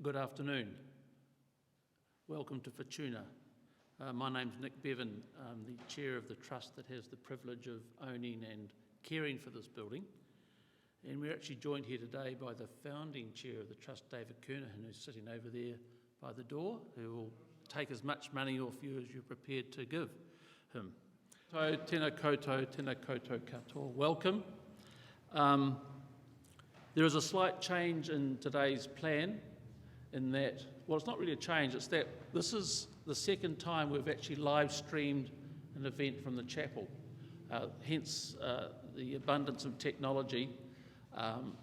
Good afternoon. Welcome to Futuna. My name's Nick Bevin. I'm the chair of the trust that has the privilege of owning and caring for this building. And we're actually joined here today by the founding chair of the trust, David Kernahan, who's sitting over there by the door, who will take as much money off you as you're prepared to give him. So, tēnā koutou katoa. Welcome. There is a slight change in today's plan in that, well, it's not really a change, it's that this is the second time we've actually live streamed an event from the chapel, hence the abundance of technology.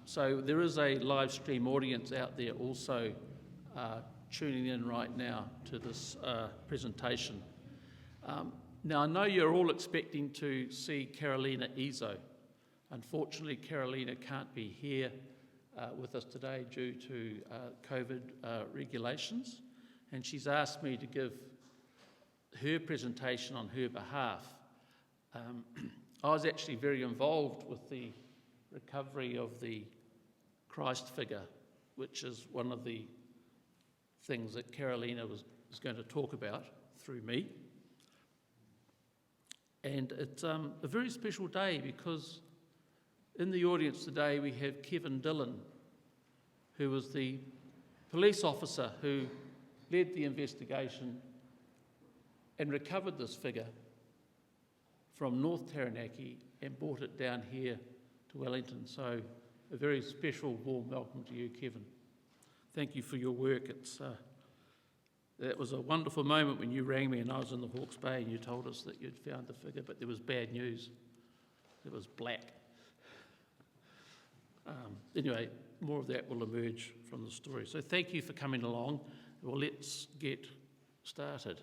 So there is a live stream audience out there also tuning in right now to this presentation. Now, I know you're all expecting to see Carolina Izzo. Unfortunately, Carolina can't be here with us today due to COVID regulations, and she's asked me to give her presentation on her behalf. I was actually very involved with the recovery of the Christ figure, which is one of the things that Carolina was going to talk about through me. And it's a very special day because in the audience today we have Kevin Dillon, who was the police officer who led the investigation and recovered this figure from North Taranaki and brought it down here to Wellington. So a very special warm welcome to you, Kevin. Thank you for your work. It was a wonderful moment when you rang me and I was in the Hawke's Bay and you told us that you'd found the figure, but there was bad news. It was black. Anyway, more of that will emerge from the story. So thank you for coming along. Well, let's get started.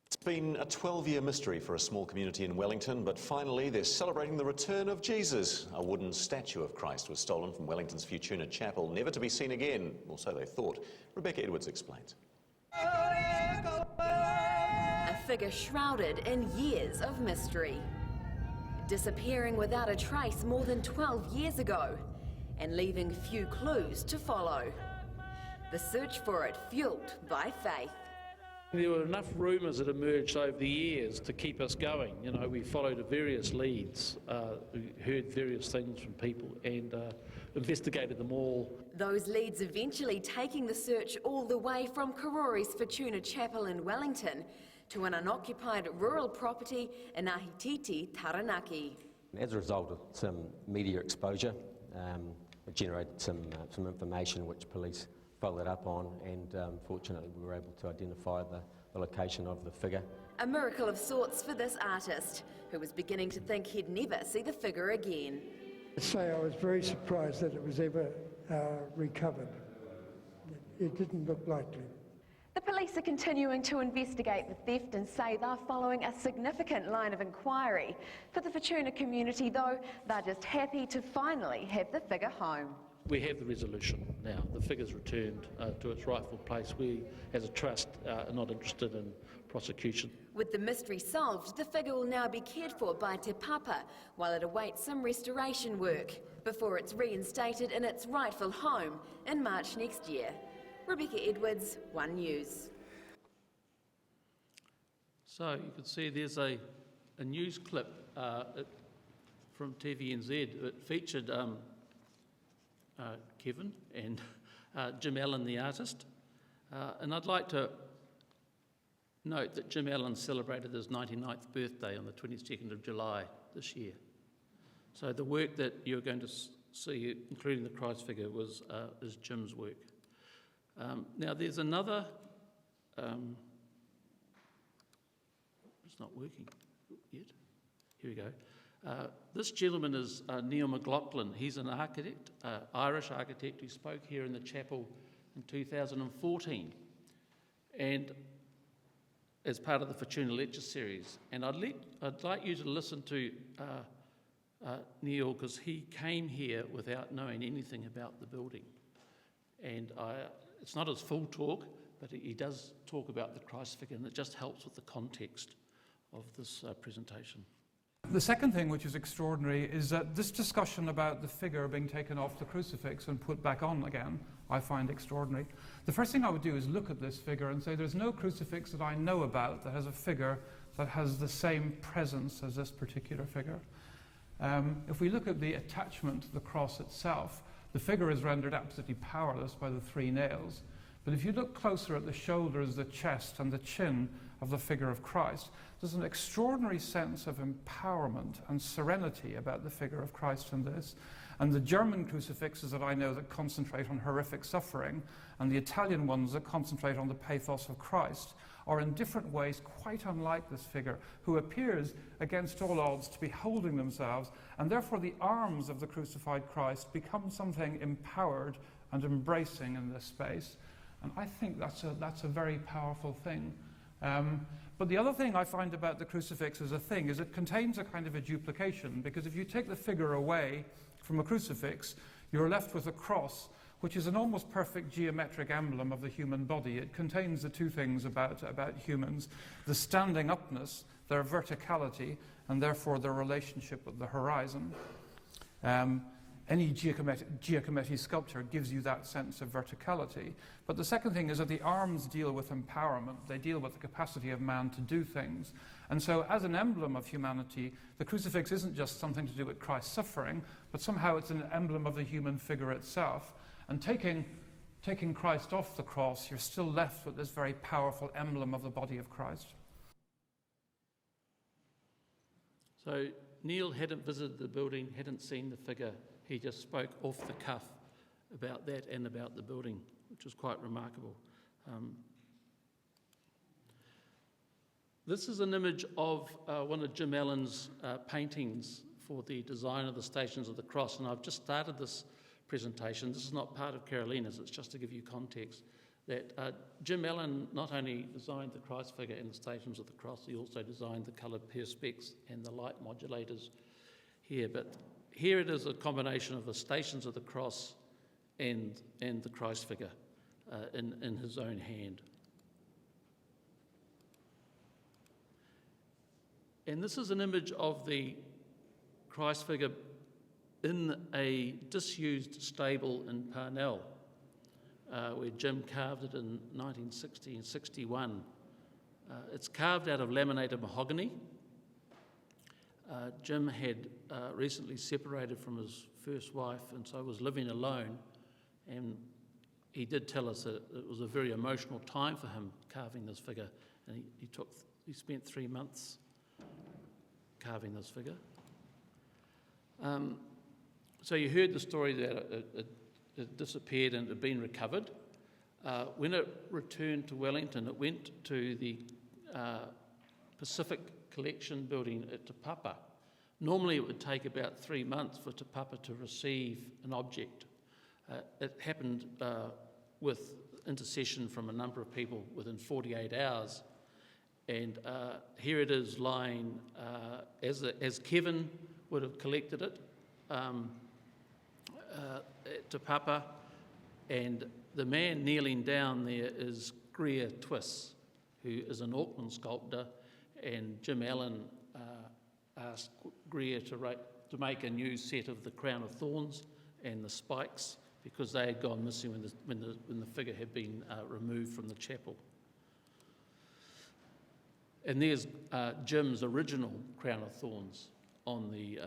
It's been a 12-year mystery for a small community in Wellington, but finally they're celebrating the return of Jesus. A wooden statue of Christ was stolen from Wellington's Futuna Chapel, never to be seen again, or so they thought. Rebecca Edwards explains. A figure shrouded in years of mystery. Disappearing without a trace more than 12 years ago, and leaving few clues to follow. The search for it fueled by faith. There were enough rumours that emerged over the years to keep us going. You know, we followed various leads, we heard various things from people and investigated them all. Those leads eventually taking the search all the way from Karori's Futuna Chapel in Wellington to an unoccupied rural property in Ahititi, Taranaki. As a result of some media exposure, it generated some information which police followed up on, and fortunately we were able to identify the location of the figure. A miracle of sorts for this artist, who was beginning to think he'd never see the figure again. I'd say I was very surprised that it was ever recovered. It didn't look likely. The police are continuing to investigate the theft and say they're following a significant line of inquiry. For the Futuna community, though, they're just happy to finally have the figure home. We have the resolution now. The figure's returned to its rightful place. We, as a trust, are not interested in prosecution. With the mystery solved, the figure will now be cared for by Te Papa while it awaits some restoration work before it's reinstated in its rightful home in March next year. Rebecca Edwards, One News. So you can see there's a news clip from TVNZ. It featured Kevin and Jim Allen, the artist. And I'd like to note that Jim Allen celebrated his 99th birthday on the 22nd of July this year. So the work that you're going to see, including the Christ figure, is Jim's work. Now there's another, it's not working yet, here we go. This gentleman is Neil McLaughlin. He's an architect, Irish architect, who spoke here in the chapel in 2014 and as part of the Futuna Lecture Series. And I'd like you to listen to Neil, because he came here without knowing anything about the building. And it's not his full talk, but he does talk about the Christ figure, and it just helps with the context of this presentation. The second thing which is extraordinary is that this discussion about the figure being taken off the crucifix and put back on again, I find extraordinary. The first thing I would do is look at this figure and say there's no crucifix that I know about that has a figure that has the same presence as this particular figure. If we look at the attachment to the cross itself, the figure is rendered absolutely powerless by the 3 nails. But if you look closer at the shoulders, the chest, and the chin of the figure of Christ, there's an extraordinary sense of empowerment and serenity about the figure of Christ in this. And the German crucifixes that I know that concentrate on horrific suffering, and the Italian ones that concentrate on the pathos of Christ, are in different ways quite unlike this figure, who appears against all odds to be holding themselves, and therefore the arms of the crucified Christ become something empowered and embracing in this space. And I think that's a very powerful thing. But the other thing I find about the crucifix as a thing is it contains a kind of a duplication, because if you take the figure away from a crucifix, you're left with a cross, which is an almost perfect geometric emblem of the human body. It contains the 2 things about humans: the standing upness, their verticality, and therefore their relationship with the horizon. Any Giacometti sculpture gives you that sense of verticality. But the second thing is that the arms deal with empowerment. They deal with the capacity of man to do things. And so as an emblem of humanity, the crucifix isn't just something to do with Christ's suffering, but somehow it's an emblem of the human figure itself. And taking Christ off the cross, you're still left with this very powerful emblem of the body of Christ. So Neil hadn't visited the building, hadn't seen the figure. He just spoke off the cuff about that and about the building, which was quite remarkable. This is an image of one of Jim Allen's paintings for the design of the Stations of the Cross, and I've just started this presentation. This is not part of Carolina's, it's just to give you context, that Jim Allen not only designed the Christ figure and the Stations of the Cross, he also designed the coloured perspex and the light modulators here. But here it is a combination of the Stations of the Cross and the Christ figure in his own hand. And this is an image of the Christ figure in a disused stable in Parnell, where Jim carved it in 1960 and 61. It's carved out of laminated mahogany. Jim had recently separated from his first wife and so was living alone, and he did tell us that it was a very emotional time for him carving this figure, and he spent 3 months carving this figure. So you heard the story that it disappeared and it had been recovered. When it returned to Wellington, it went to the Pacific Collection building at Te Papa. Normally it would take about 3 months for Te Papa to receive an object. It happened with intercession from a number of people within 48 hours. And here it is lying as Kevin would have collected it at Te Papa. And the man kneeling down there is Greer Twiss, who is an Auckland sculptor, and Jim Allen asked Greer to make a new set of the crown of thorns and the spikes, because they had gone missing when the figure had been removed from the chapel. And there's Jim's original crown of thorns on the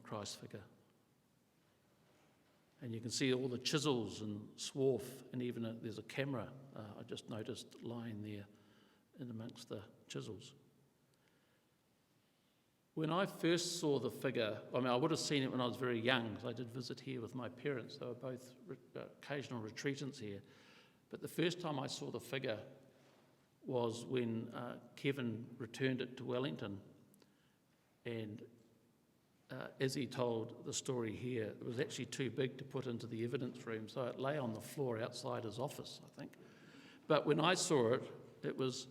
Christ figure. And you can see all the chisels and swarf, and even there's a camera I just noticed lying there in amongst the chisels. When I first saw the figure, I would have seen it when I was very young, because I did visit here with my parents. They were both occasional retreatants here. But the first time I saw the figure was when Kevin returned it to Wellington. And as he told the story here, it was actually too big to put into the evidence room, so it lay on the floor outside his office, I think. But when I saw it, it was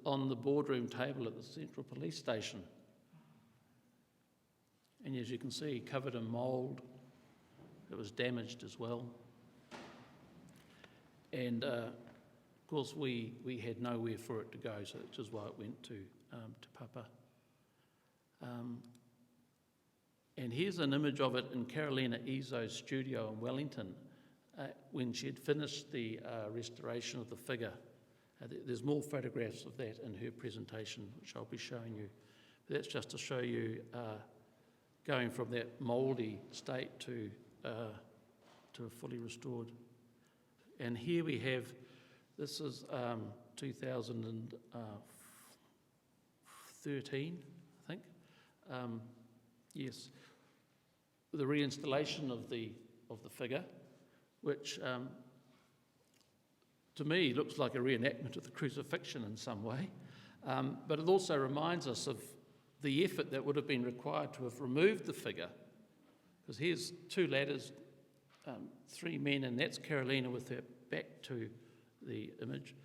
on the boardroom table at the Central Police Station. And as you can see, covered in mould. It was damaged as well. And course, we had nowhere for it to go, so which is why it went to Papa. And here's an image of it in Carolina Izzo's studio in Wellington when she had finished the restoration of the figure. There's more photographs of that in her presentation, which I'll be showing you. But that's just to show you going from that mouldy state to a fully restored. And here we have, this is 2013, I think. Yes, the reinstallation of the figure, which to me looks like a reenactment of the crucifixion in some way, but it also reminds us of the effort that would have been required to have removed the figure, because here's two ladders, three men, and that's Carolina with her back to the image,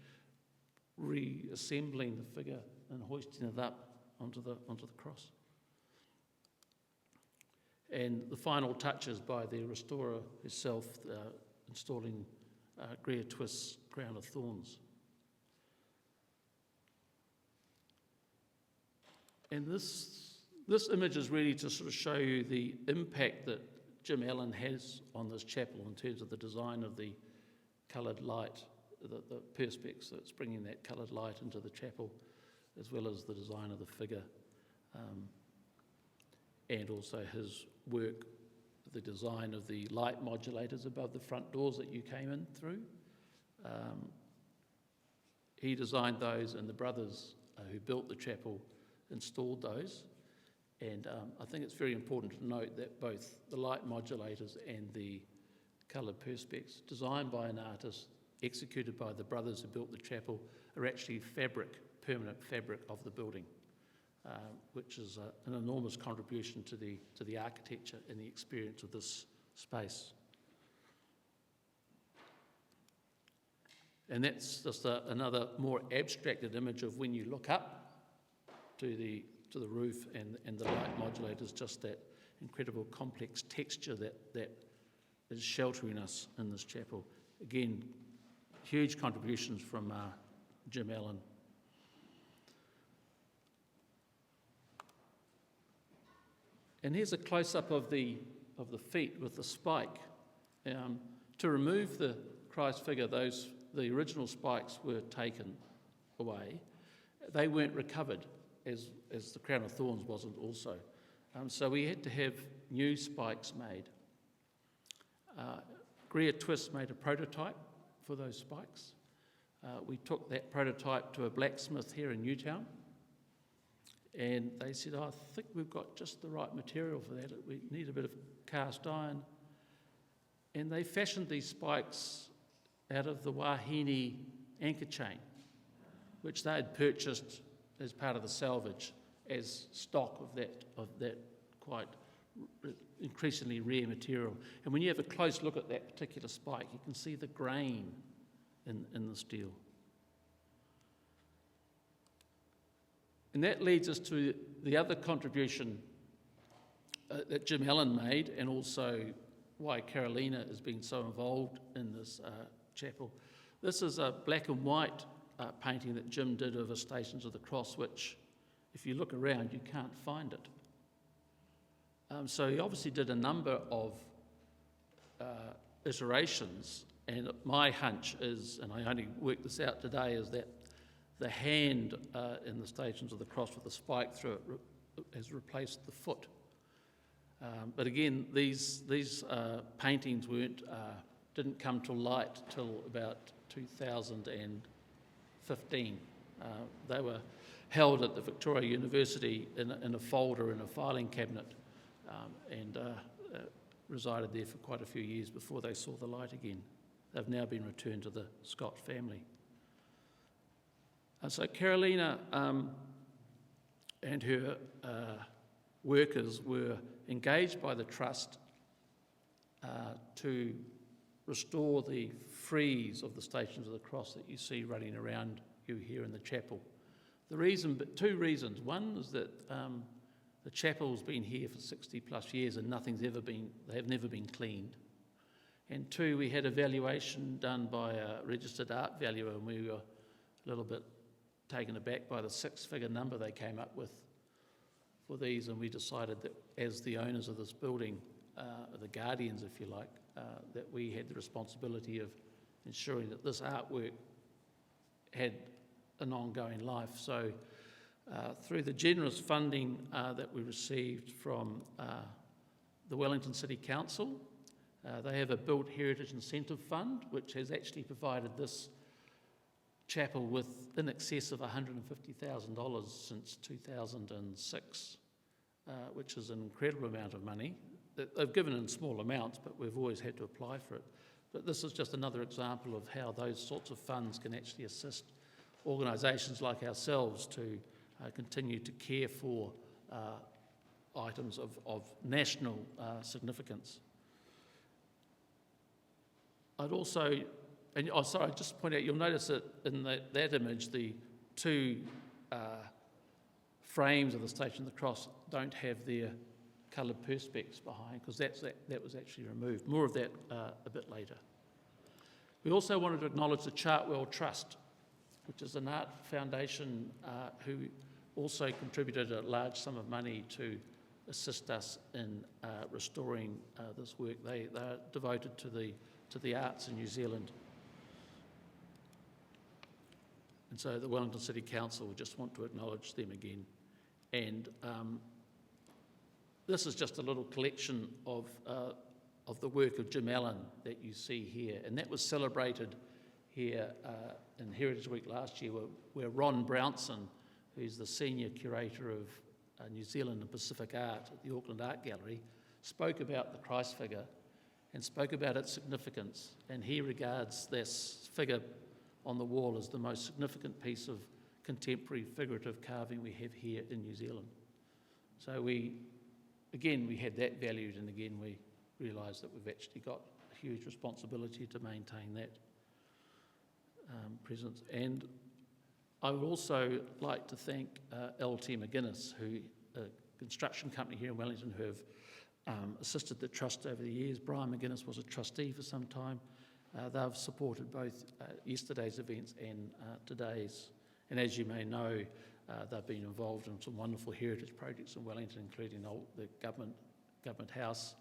reassembling the figure and hoisting it up onto the cross. And the final touches by the restorer herself, installing Greer Twist's crown of thorns. And this image is really to sort of show you the impact that Jim Allen has on this chapel in terms of the design of the coloured light, the perspex that's bringing that coloured light into the chapel, as well as the design of the figure, and also his work, the design of the light modulators above the front doors that you came in through. He designed those, and the brothers who built the chapel installed those. And I think it's very important to note that both the light modulators and the coloured perspex, designed by an artist, executed by the brothers who built the chapel, are actually permanent fabric of the building, which is an enormous contribution to the architecture and the experience of this space. And that's just another more abstracted image of when you look up to the roof and the light modulators, just that incredible complex texture that is sheltering us in this chapel. Again, huge contributions from Jim Allen. And here's a close-up of the feet with the spike. To remove the Christ figure, the original spikes were taken away. They weren't recovered, as the crown of thorns wasn't also. So we had to have new spikes made. Greer Twist made a prototype for those spikes. We took that prototype to a blacksmith here in Newtown, and they said, I think we've got just the right material for that. We need a bit of cast iron. And they fashioned these spikes out of the Wahine anchor chain, which they had purchased as part of the salvage as stock of that quite increasingly rare material. And when you have a close look at that particular spike, you can see the grain in the steel. And that leads us to the other contribution that Jim Allen made, and also why Carolina has been so involved in this chapel. This is a black and white painting that Jim did of the Stations of the Cross, which, if you look around, you can't find it. So he obviously did a number of iterations, and my hunch is, and I only worked this out today, is that the hand in the Stations of the Cross with the spike through it has replaced the foot. But again, these paintings didn't come to light till about 2015. They were held at the Victoria University in a folder in a filing cabinet, and resided there for quite a few years before they saw the light again. They've now been returned to the Scott family. So Carolina and her workers were engaged by the Trust to restore the frieze of the Stations of the Cross that you see running around you here in the chapel. Two reasons. One is that the chapel's been here for 60 plus years and they have never been cleaned. And 2, we had a valuation done by a registered art valuer, and we were a little bit taken aback by the 6-figure number they came up with for these, and we decided that as the owners of this building, the guardians if you like, that we had the responsibility of ensuring that this artwork had an ongoing life. So through the generous funding that we received from the Wellington City Council, they have a Built Heritage Incentive Fund which has actually provided this chapel with in excess of $150,000 since 2006, which is an incredible amount of money. They've given in small amounts, but we've always had to apply for it. But this is just another example of how those sorts of funds can actually assist organisations like ourselves to continue to care for items of national significance. I'd also, and just point out, you'll notice that in that image, the 2 frames of the Station of the Cross don't have their coloured perspex behind, because that was actually removed. More of that a bit later. We also wanted to acknowledge the Chartwell Trust, which is an art foundation who also contributed a large sum of money to assist us in restoring this work. They're devoted to the arts in New Zealand. And so the Wellington City Council just want to acknowledge them again. And this is just a little collection of the work of Jim Allen that you see here. And that was celebrated here in Heritage Week last year, where Ron Brownson, who's the Senior Curator of New Zealand and Pacific Art at the Auckland Art Gallery, spoke about the Christ figure and spoke about its significance. And he regards this figure on the wall as the most significant piece of contemporary figurative carving we have here in New Zealand. So we had that valued, and again we realised that we've actually got a huge responsibility to maintain that presence. And I would also like to thank LT McGuinness, who a construction company here in Wellington, who have assisted the trust over the years. Brian McGuinness was a trustee for some time. They've supported both yesterday's events and today's. And as you may know, they've been involved in some wonderful heritage projects in Wellington, including the government house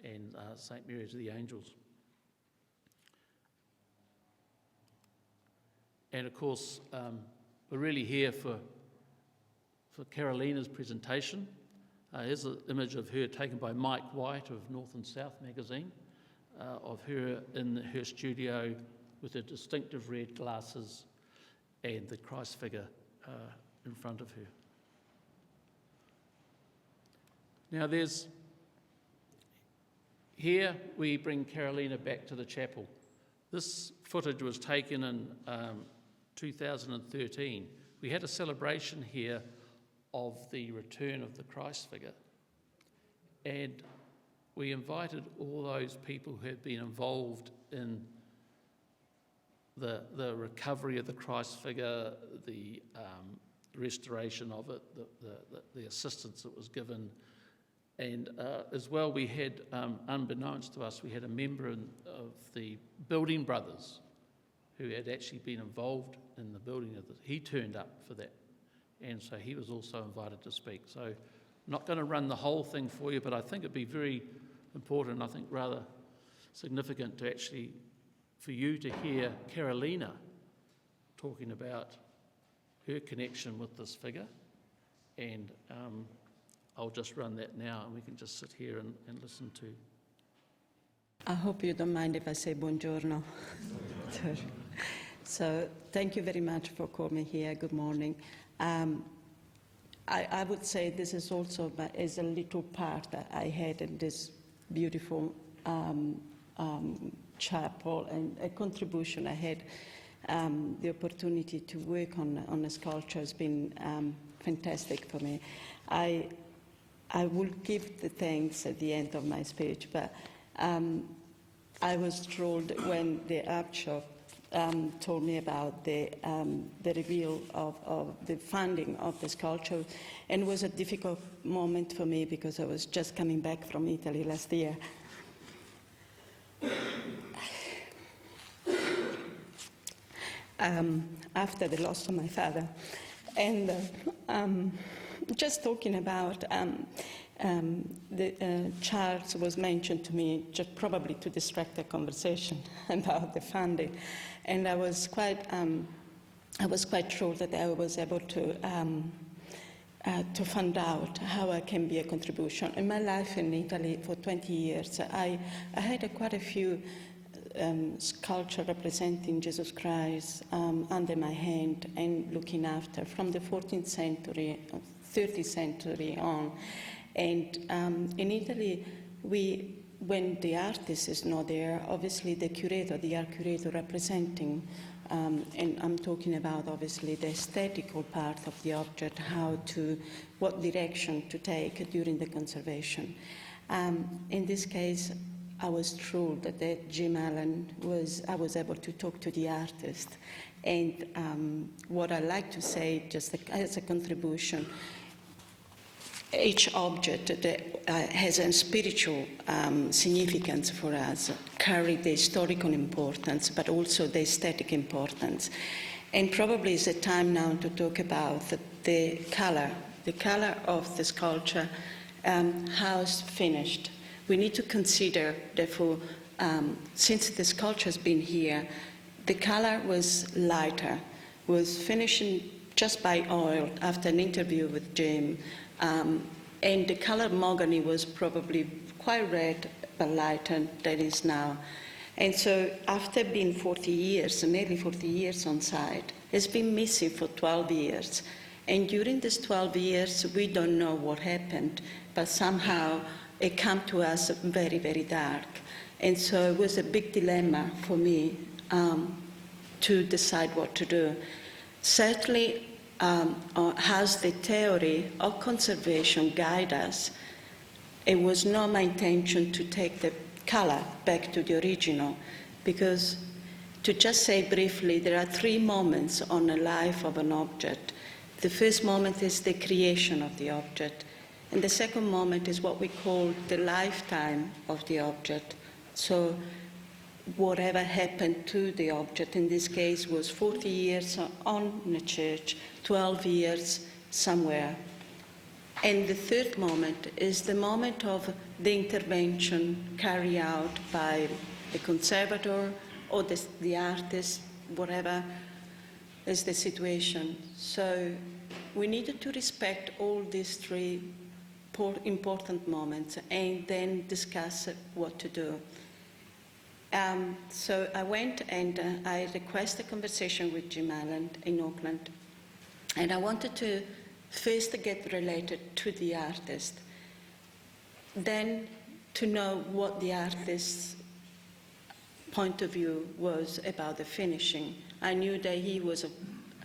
and St Mary's of the Angels. And of course, we're really here for Carolina's presentation. Here's an image of her taken by Mike White of North and South magazine, of her in her studio with her distinctive red glasses and the Christ figure in front of her. Now here we bring Carolina back to the chapel. This footage was taken in 2013. We had a celebration here of the return of the Christ figure, and we invited all those people who had been involved in the recovery of the Christ figure, the restoration of it, the assistance that was given. And as well, we had, unbeknownst to us, we had a member of the Building Brothers who had actually been involved in the building of this. He turned up for that, and so he was also invited to speak. So I'm not going to run the whole thing for you, but I think it'd be very important, I think rather significant to actually, for you to hear Carolina talking about her connection with this figure. And I'll just run that now, and we can just sit here and listen to. I hope you don't mind if I say buongiorno. So thank you very much for calling me here. Good morning. I would say this is also is a little part that I had in this beautiful chapel, and a contribution I had. The opportunity to work on a sculpture has been fantastic for me. I will give the thanks at the end of my speech, but I was thrilled when the Archbishop told me about the reveal of the funding of the sculpture, and it was a difficult moment for me because I was just coming back from Italy last year. after the loss of my father. And just talking about Charles was mentioned to me just probably to distract the conversation about the funding, and I was quite sure that I was able to find out how I can be a contribution. In my life in Italy for 20 years, I had quite a few sculpture representing Jesus Christ under my hand and looking after from the 14th century, 30th century on. And in Italy, when the artist is not there, obviously the art curator representing, and I'm talking about obviously the aesthetical part of the object, what direction to take during the conservation. In this case, I was thrilled that Jim Allen I was able to talk to the artist. And what I like to say, just as a contribution, each object that has a spiritual significance for us carry the historical importance, but also the aesthetic importance. And probably it's a time now to talk about the color of the sculpture, how it's finished. We need to consider, therefore, since the sculpture has been here, the color was lighter, was finishing just by oil after an interview with Jim. And the color mahogany was probably quite red, but lighter than it is now. And so after being 40 years, nearly 40 years on site, it's been missing for 12 years. And during these 12 years, we don't know what happened, but somehow it came to us very, very dark. And so it was a big dilemma for me to decide what to do. Certainly, has the theory of conservation guide us. It was not my intention to take the color back to the original, because to just say briefly, there are 3 moments on the life of an object. The first moment is the creation of the object, and the second moment is what we call the lifetime of the object. So whatever happened to the object, in this case, was 40 years on the church, 12 years somewhere. And the third moment is the moment of the intervention carried out by the conservator or the artist, whatever is the situation. So we needed to respect all these 3 important moments and then discuss what to do. So I went and I requested a conversation with Jim Allen in Auckland. And I wanted to first get related to the artist, then to know what the artist's point of view was about the finishing. I knew that he was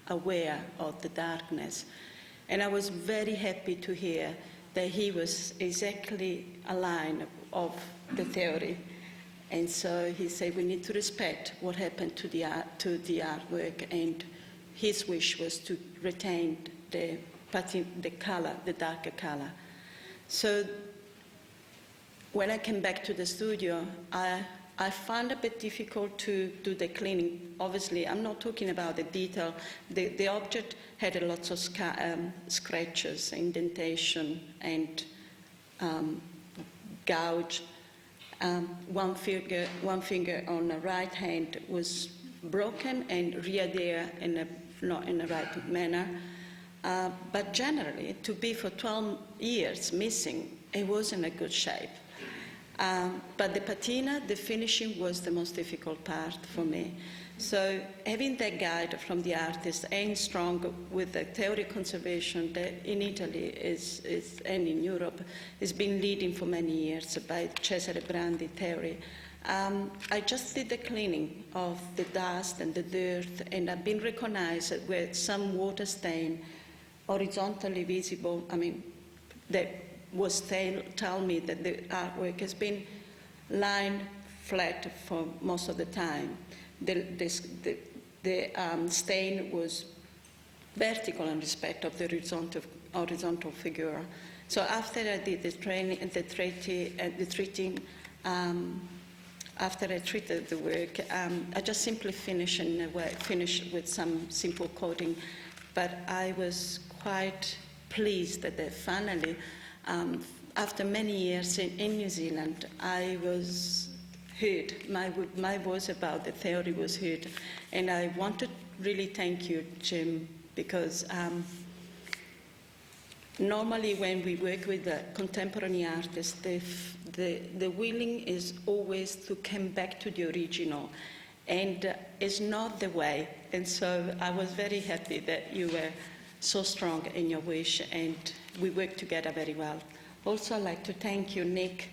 aware of the darkness. And I was very happy to hear that he was exactly aligned of the theory. And so he said, we need to respect what happened to the artwork, and his wish was to retain the color, the darker color. So when I came back to the studio, I found it a bit difficult to do the cleaning. Obviously, I'm not talking about the detail. The object had lots of scratches, indentation, and gouge. One finger on the right hand was broken and readhered not in the right manner. But generally, to be for 12 years missing, it was in a good shape. But the patina, the finishing, was the most difficult part for me. So having that guide from the artist and strong with the theory of conservation that in Italy and in Europe has been leading for many years by Cesare Brandi theory. I just did the cleaning of the dust and the dirt, and I've been recognized with some water stain horizontally visible. I mean, that was tell me that the artwork has been lined flat for most of the time. The stain was vertical in respect of the horizontal figure. So after I did the treating, after I treated the work, I just simply finished with some simple coding, but I was quite pleased that finally, after many years in New Zealand, I was heard. My voice about the theory was heard, and I want to really thank you, Jim, because normally when we work with contemporary artists, the willing is always to come back to the original, and it's not the way. And so I was very happy that you were so strong in your wish, and we worked together very well. Also, I'd like to thank you, Nick,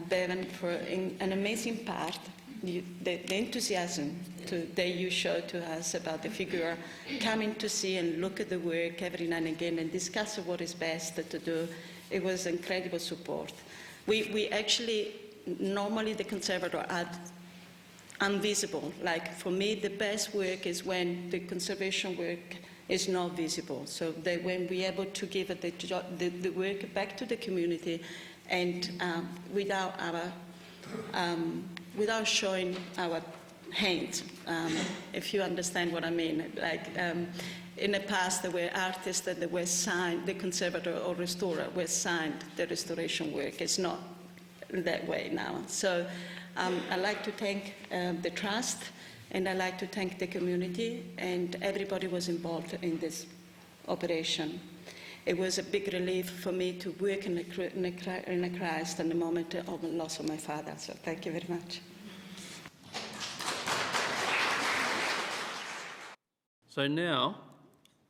Bevin, for an amazing part, the enthusiasm that you showed to us about the figure, coming to see and look at the work every now and again and discuss what is best to do. It was incredible support. We actually, normally the conservator are invisible. Like for me, the best work is when the conservation work is not visible. So that when we're able to give the work back to the community and without showing our hands, if you understand what I mean. Like in the past, there were artists that were signed, the conservator or restorer were signed the restoration work. It's not that way now. So I'd like to thank the trust, and I'd like to thank the community, and everybody was involved in this operation. It was a big relief for me to work in the Christ in the moment of the loss of my father. So thank you very much. So now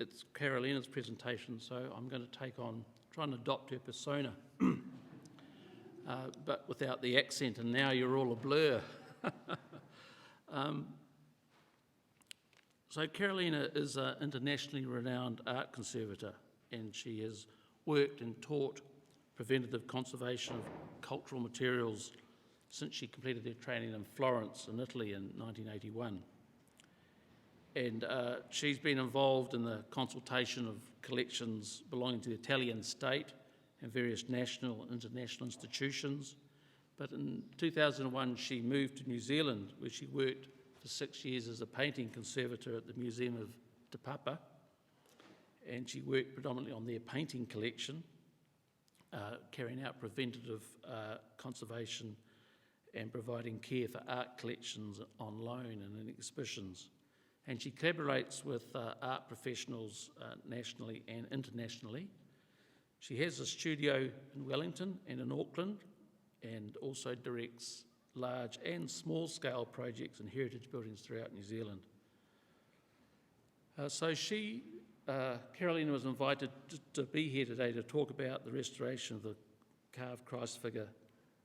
it's Carolina's presentation, so I'm going to take on, try and adopt her persona, but without the accent, and now you're all a blur. So Carolina is an internationally renowned art conservator, and she has worked and taught preventative conservation of cultural materials since she completed her training in Florence in Italy in 1981. And she's been involved in the consultation of collections belonging to the Italian state and various national and international institutions. But in 2001, she moved to New Zealand, where she worked for 6 years as a painting conservator at the Museum of Te Papa. And she worked predominantly on their painting collection, carrying out preventative conservation and providing care for art collections on loan and in exhibitions. And she collaborates with art professionals nationally and internationally. She has a studio in Wellington and in Auckland, and also directs large and small-scale projects in heritage buildings throughout New Zealand. Carolina was invited to be here today to talk about the restoration of the carved Christ figure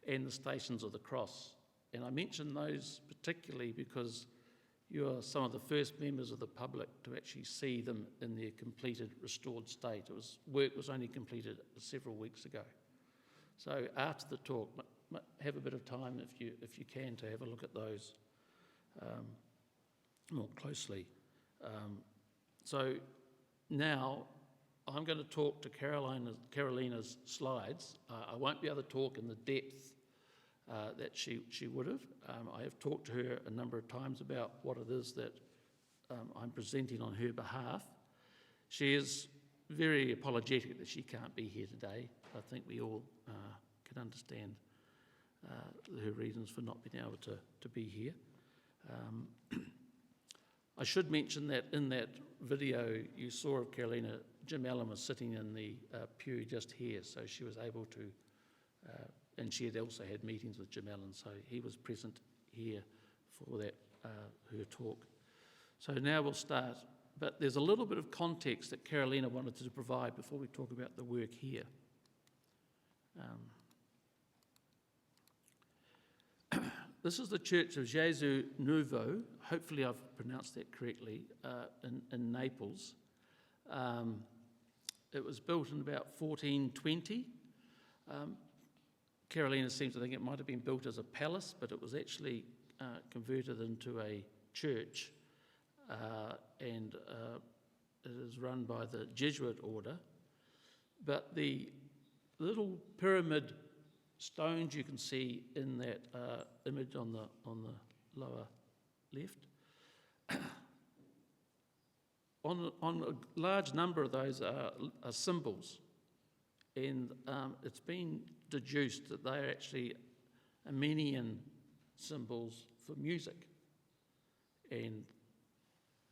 and the Stations of the Cross. And I mention those particularly because you're some of the first members of the public to actually see them in their completed, restored state. Work was only completed several weeks ago. So after the talk, have a bit of time if you can to have a look at those more closely. So now I'm going to talk to Carolina's slides. I won't be able to talk in the depth that she would have. I have talked to her a number of times about what it is that I'm presenting on her behalf. She is very apologetic that she can't be here today. I think we all can understand her reasons for not being able to be here. I should mention that in that video you saw of Carolina, Jim Allen was sitting in the pew just here, so she was able to, and she had also had meetings with Jim Allen, so he was present here for that, her talk. So now we'll start, but there's a little bit of context that Carolina wanted to provide before we talk about the work here. This is the Church of Gesù Nouveau, hopefully I've pronounced that correctly, in Naples. It was built in about 1420. Carolina seems to think it might have been built as a palace, but it was actually converted into a church, and it is run by the Jesuit order. But the little pyramid stones you can see in that image on the lower left. On a large number of those are symbols, and it's been deduced that they are actually Armenian symbols for music. And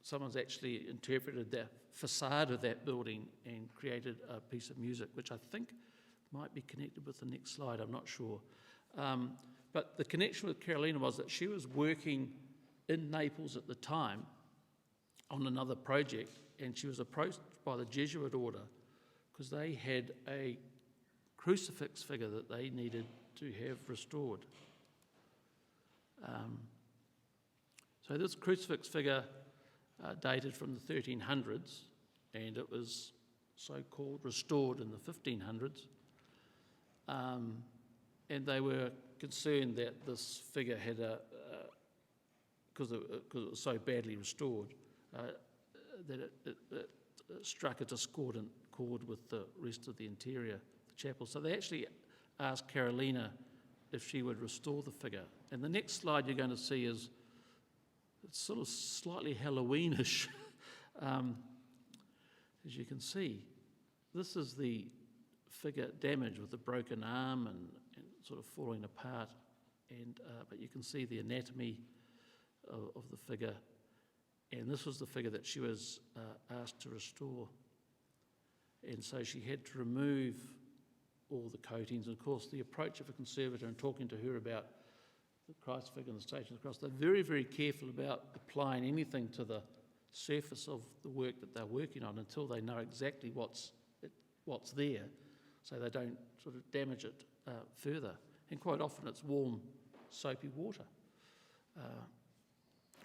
someone's actually interpreted the facade of that building and created a piece of music, which I think might be connected with the next slide, I'm not sure. But the connection with Carolina was that she was working in Naples at the time on another project, and she was approached by the Jesuit order because they had a crucifix figure that they needed to have restored. So this crucifix figure dated from the 1300s, and it was so-called restored in the 1500s. And they were concerned that this figure had because it was so badly restored, that it struck a discordant chord with the rest of the interior of the chapel. So they actually asked Carolina if she would restore the figure. And the next slide you're going to see is it's sort of slightly Halloweenish, as you can see. This is the figure damaged with a broken arm and sort of falling apart, but you can see the anatomy of the figure. And this was the figure that she was asked to restore. And so she had to remove all the coatings. And of course, the approach of a conservator and talking to her about the Christ figure and the Station of the Cross, they're very, very careful about applying anything to the surface of the work that they're working on until they know exactly what's there, so they don't sort of damage it further. And quite often it's warm, soapy water.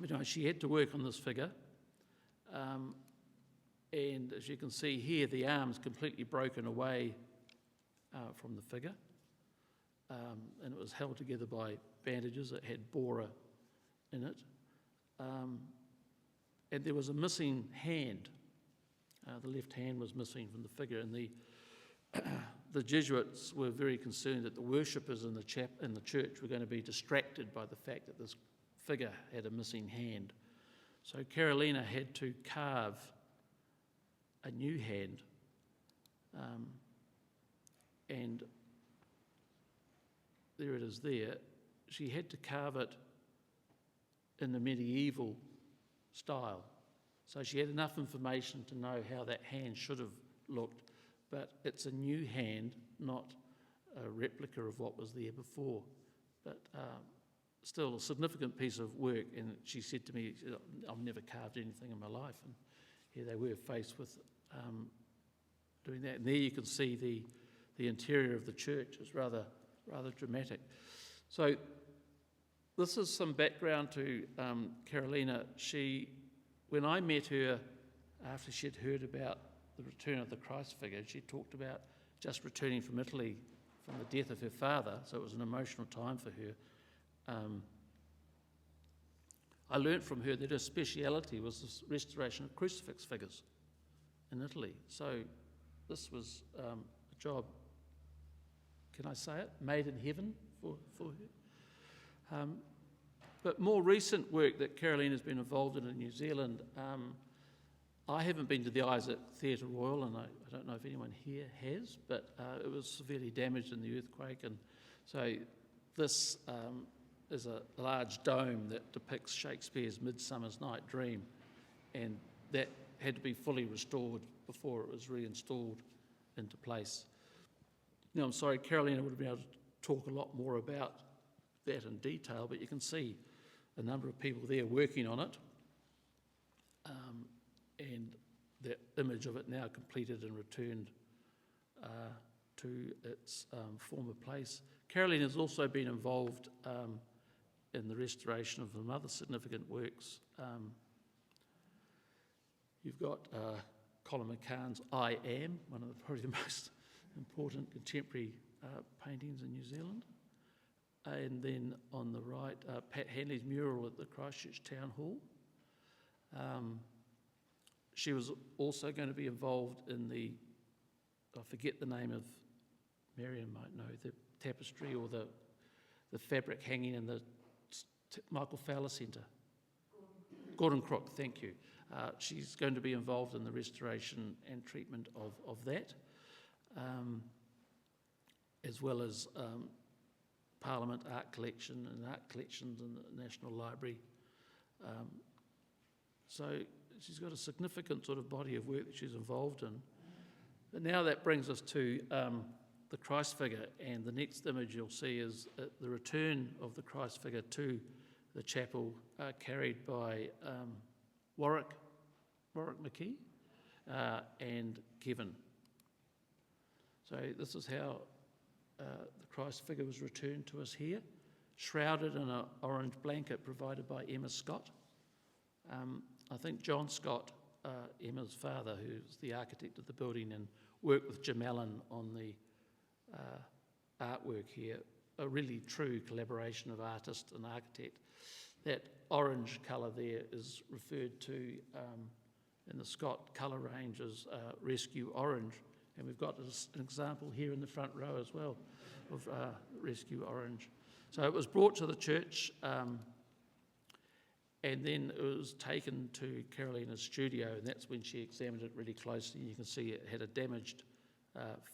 But no, she had to work on this figure. And as you can see here, the arm's completely broken away from the figure. And it was held together by bandages that had bora in it. And there was a missing hand. The left hand was missing from the figure, and the Jesuits were very concerned that the worshippers in the church were going to be distracted by the fact that this figure had a missing hand. So Carolina had to carve a new hand, and there it is there. She had to carve it in the medieval style. So she had enough information to know how that hand should have looked, but it's a new hand, not a replica of what was there before. But still a significant piece of work, and she said to me, I've never carved anything in my life, and here they were faced with doing that. And there you can see the interior of the church is rather dramatic. So this is some background to Carolina. When I met her after she'd heard about the return of the Christ figure, she talked about just returning from Italy from the death of her father, so it was an emotional time for her. I learnt from her that her speciality was the restoration of crucifix figures in Italy. So this was a job, can I say it, made in heaven for her. But more recent work that Carolina's been involved in New Zealand, I haven't been to the Isaac Theatre Royal, and I don't know if anyone here has, but it was severely damaged in the earthquake, and so this is a large dome that depicts Shakespeare's Midsummer's Night Dream, and that had to be fully restored before it was reinstalled into place. Now, I'm sorry, Carolina would have been able to talk a lot more about that in detail, but you can see a number of people there working on it, and the image of it now completed and returned to its former place. Carolina has also been involved in the restoration of some other significant works. You've got Colin McCann's I Am, one of probably the most important contemporary paintings in New Zealand. And then on the right, Pat Hanley's mural at the Christchurch Town Hall. She was also going to be involved in I forget the name of Marion might know, the tapestry or the fabric hanging in the Michael Fowler Centre. Gordon Crook, thank you. She's going to be involved in the restoration and treatment of that, as well as Parliament Art Collection and art collections in the National Library. So she's got a significant sort of body of work that she's involved in. But now that brings us to the Christ figure, and the next image you'll see is the return of the Christ figure to the chapel, carried by Warwick McKee and Kevin. So this is how the Christ figure was returned to us here, shrouded in an orange blanket provided by Emma Scott. I think John Scott, Emma's father, who's the architect of the building, and worked with Jim Allen on the artwork here, a really true collaboration of artist and architect. That orange colour there is referred to in the Scott colour range as Rescue Orange, and we've got an example here in the front row as well of Rescue Orange. So it was brought to the church, and then it was taken to Carolina's studio, and that's when she examined it really closely. You can see it had a damaged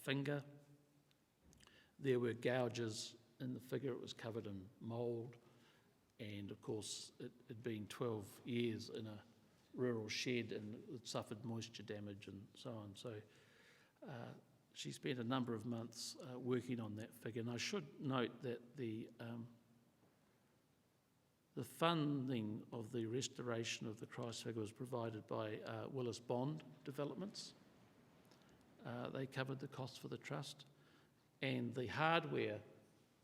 finger. There were gouges in the figure. It was covered in mould, and of course it had been 12 years in a rural shed and it suffered moisture damage and so on. So she spent a number of months working on that figure. And I should note that the funding of the restoration of the Christ figure was provided by Willis Bond Developments. They covered the costs for the trust, and the hardware,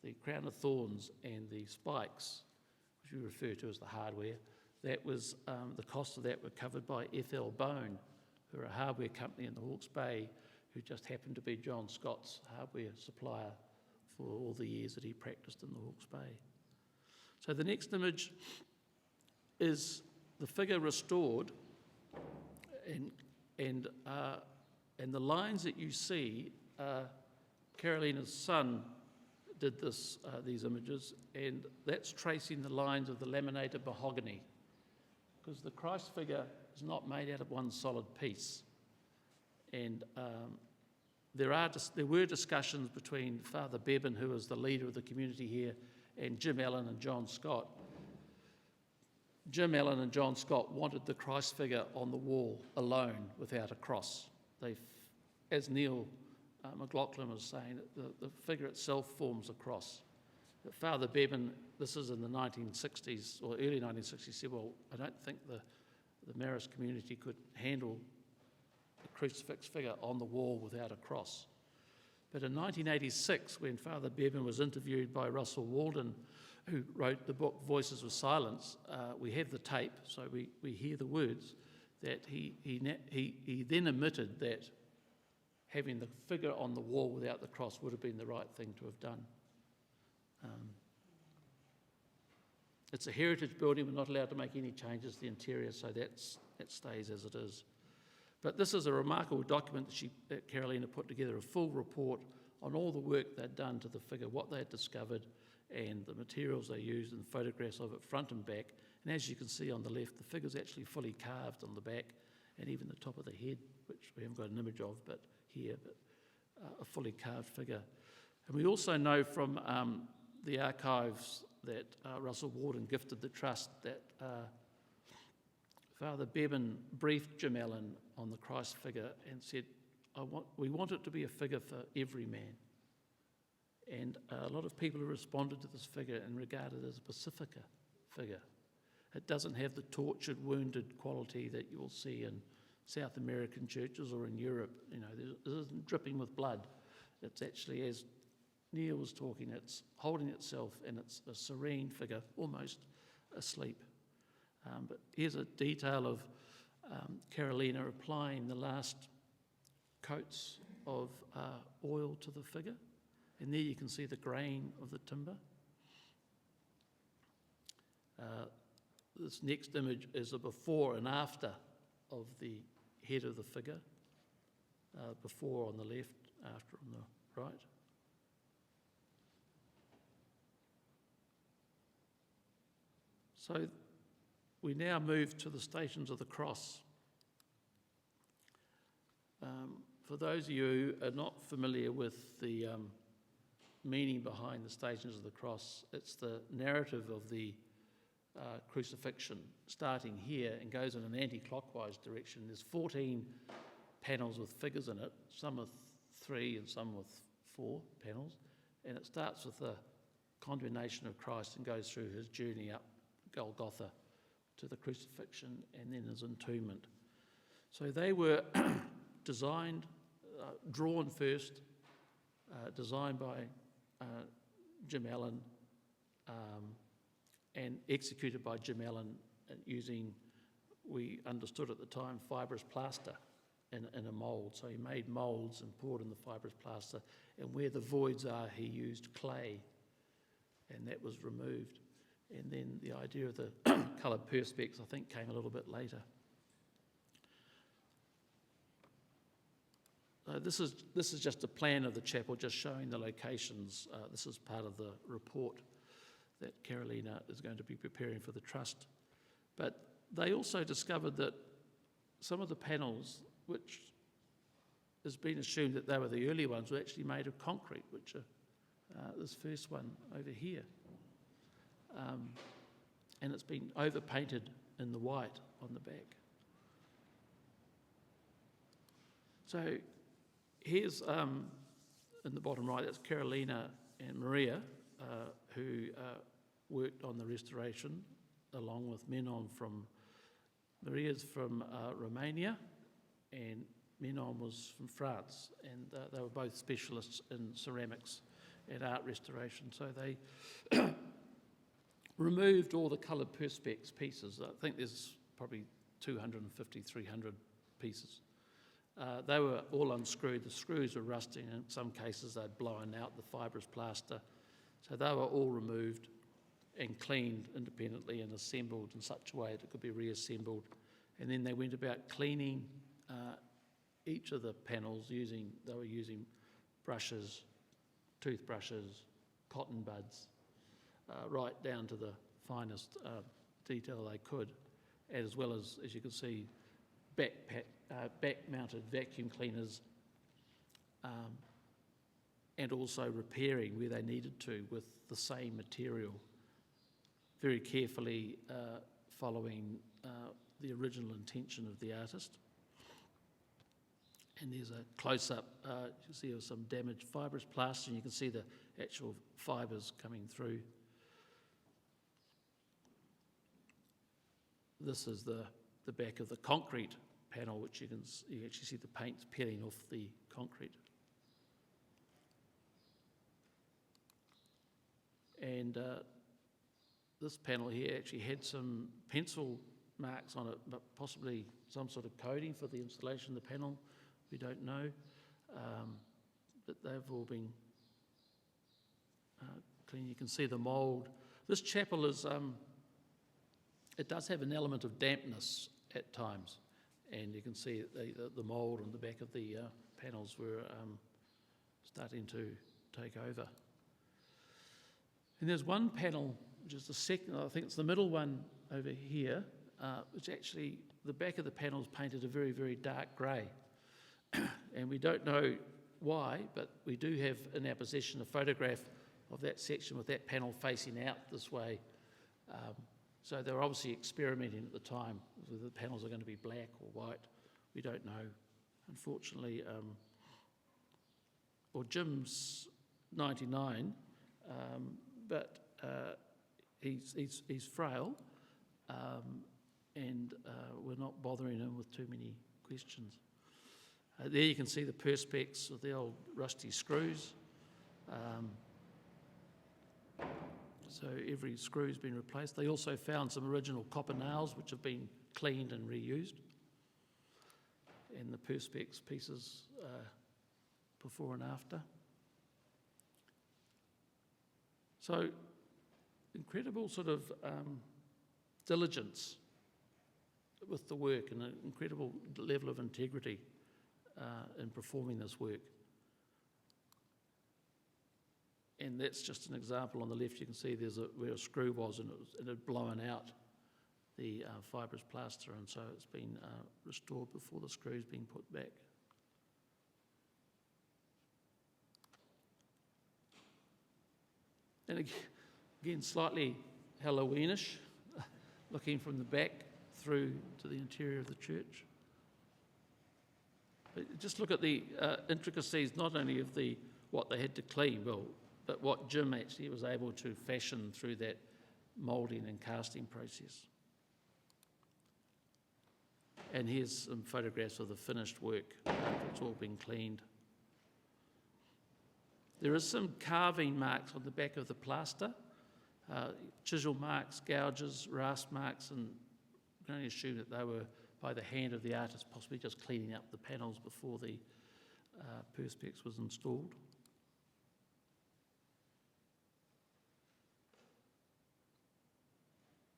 the crown of thorns and the spikes, which we refer to as the hardware, that was the cost of that were covered by F.L. Bone, who are a hardware company in the Hawke's Bay, who just happened to be John Scott's hardware supplier for all the years that he practiced in the Hawke's Bay. So the next image is the figure restored, and the lines that you see, Carolina's son did these images, and that's tracing the lines of the laminated mahogany, because the Christ figure is not made out of one solid piece. And there were discussions between Father Bevin, who was the leader of the community here, and Jim Allen and John Scott. Jim Allen and John Scott wanted the Christ figure on the wall alone without a cross. As Neil McLaughlin was saying, the figure itself forms a cross. But Father Bevin, this is in the 1960s or early 1960s, said, well, I don't think the Marist community could handle a crucifix figure on the wall without a cross. But in 1986, when Father Bevin was interviewed by Russell Walden, who wrote the book Voices of Silence, we have the tape, so we hear the words, that he then admitted that having the figure on the wall without the cross would have been the right thing to have done. It's a heritage building. We're not allowed to make any changes to the interior, so that stays as it is. But this is a remarkable document that Carolina put together, a full report on all the work they'd done to the figure, what they had discovered, and the materials they used, and photographs of it front and back. And as you can see on the left, the figure's actually fully carved on the back, and even the top of the head, which we haven't got an image of but here, but a fully carved figure. And we also know from the archives that Russell Walden gifted the trust that Father Bevin briefed Jim Allen on the Christ figure and said, we want it to be a figure for every man. And a lot of people have responded to this figure and regard it as a Pacifica figure. It doesn't have the tortured, wounded quality that you will see in South American churches or in Europe. You know, it isn't dripping with blood. It's actually, as Neil was talking, it's holding itself, and it's a serene figure, almost asleep. But here's a detail of Carolina applying the last coats of oil to the figure. And there you can see the grain of the timber. This next image is a before and after of the head of the figure. Before on the left, after on the right. So we now move to the Stations of the Cross. For those of you who are not familiar with the meaning behind the Stations of the Cross, it's the narrative of the crucifixion, starting here and goes in an anti-clockwise direction. There's 14 panels with figures in it, some with 3 and some with 4 panels, and it starts with the condemnation of Christ and goes through his journey up Golgotha to the crucifixion and then his entombment. So they were designed, drawn first, designed by Jim Allen and executed by Jim Allen using, we understood at the time, fibrous plaster in a mould. So he made moulds and poured in the fibrous plaster, and where the voids are he used clay, and that was removed. And then the idea of the coloured perspex, I think, came a little bit later. This is just a plan of the chapel, just showing the locations. This is part of the report that Carolina is going to be preparing for the Trust. But they also discovered that some of the panels, which has been assumed that they were the early ones, were actually made of concrete, which are this first one over here. And it's been overpainted in the white on the back. So here's, in the bottom right, that's Carolina and Maria, who worked on the restoration, along with Menon from, Maria's from Romania, and Menon was from France, and they were both specialists in ceramics and art restoration. So they removed all the coloured perspex pieces. I think there's probably 250, 300 pieces. They were all unscrewed. The screws were rusting. In some cases, they'd blown out the fibrous plaster. So they were all removed and cleaned independently and assembled in such a way that it could be reassembled. And then they went about cleaning each of the panels they were using brushes, toothbrushes, cotton buds, right down to the finest detail they could, as well as you can see, back-mounted vacuum cleaners, and also repairing where they needed to with the same material, very carefully following the original intention of the artist. And there's a close-up, you see of some damaged fibrous plaster, and you can see the actual fibres coming through. This is the back of the concrete panel, which you actually see the paint peeling off the concrete. And this panel here actually had some pencil marks on it, but possibly some sort of coating for the installation of the panel. We don't know, but they've all been clean. You can see the mould. This chapel is, it does have an element of dampness at times, and you can see the mould on the back of the panels were starting to take over. And there's one panel, which is the second, I think it's the middle one over here, which actually, the back of the panel is painted a very, very dark grey. And we don't know why, but we do have in our possession a photograph of that section with that panel facing out this way. So they were obviously experimenting at the time whether the panels are going to be black or white. We don't know. Unfortunately, Jim's 99, but he's frail, and we're not bothering him with too many questions. There you can see the perspex with the old rusty screws. So every screw's been replaced. They also found some original copper nails which have been cleaned and reused. And the perspex pieces before and after. So incredible sort of diligence with the work and an incredible level of integrity in performing this work. And that's just an example. On the left you can see there's where a screw was, and it had blown out the fibrous plaster, and so it's been restored before the screw's been put back. And again, slightly Halloweenish, looking from the back through to the interior of the church. But just look at the intricacies, not only of what they had to clean, but what Jim actually was able to fashion through that moulding and casting process. And here's some photographs of the finished work. It's all been cleaned. There is some carving marks on the back of the plaster, chisel marks, gouges, rasp marks, and we can only assume that they were by the hand of the artist, possibly just cleaning up the panels before the perspex was installed.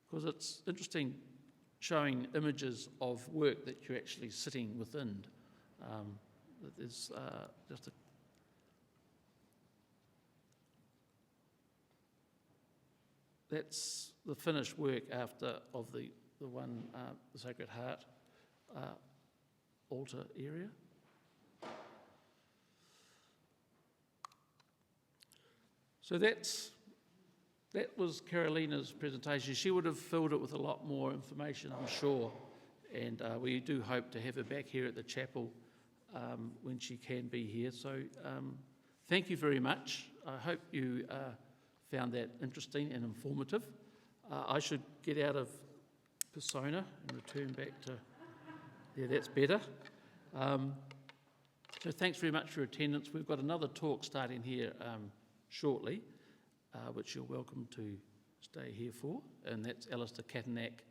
Because it's interesting showing images of work that you're actually sitting within. That there's just a that's the finished work of the one, the Sacred Heart altar area. So that was Carolina's presentation. She would have filled it with a lot more information, I'm sure, and we do hope to have her back here at the chapel when she can be here. So thank you very much. I hope you found that interesting and informative. I should get out of persona and return back to, yeah, that's better. So thanks very much for your attendance. We've got another talk starting here shortly, which you're welcome to stay here for, and that's Alistair Katanak,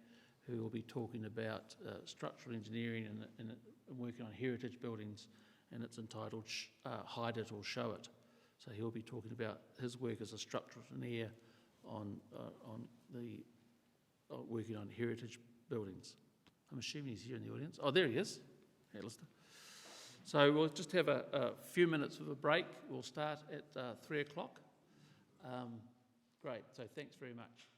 who will be talking about structural engineering and working on heritage buildings, and it's entitled Hide It or Show It. So he'll be talking about his work as a structural engineer on working on heritage buildings. I'm assuming he's here in the audience. Oh, there he is. Hey, Alistair. So we'll just have a few minutes of a break. We'll start at 3 o'clock. Great, so thanks very much.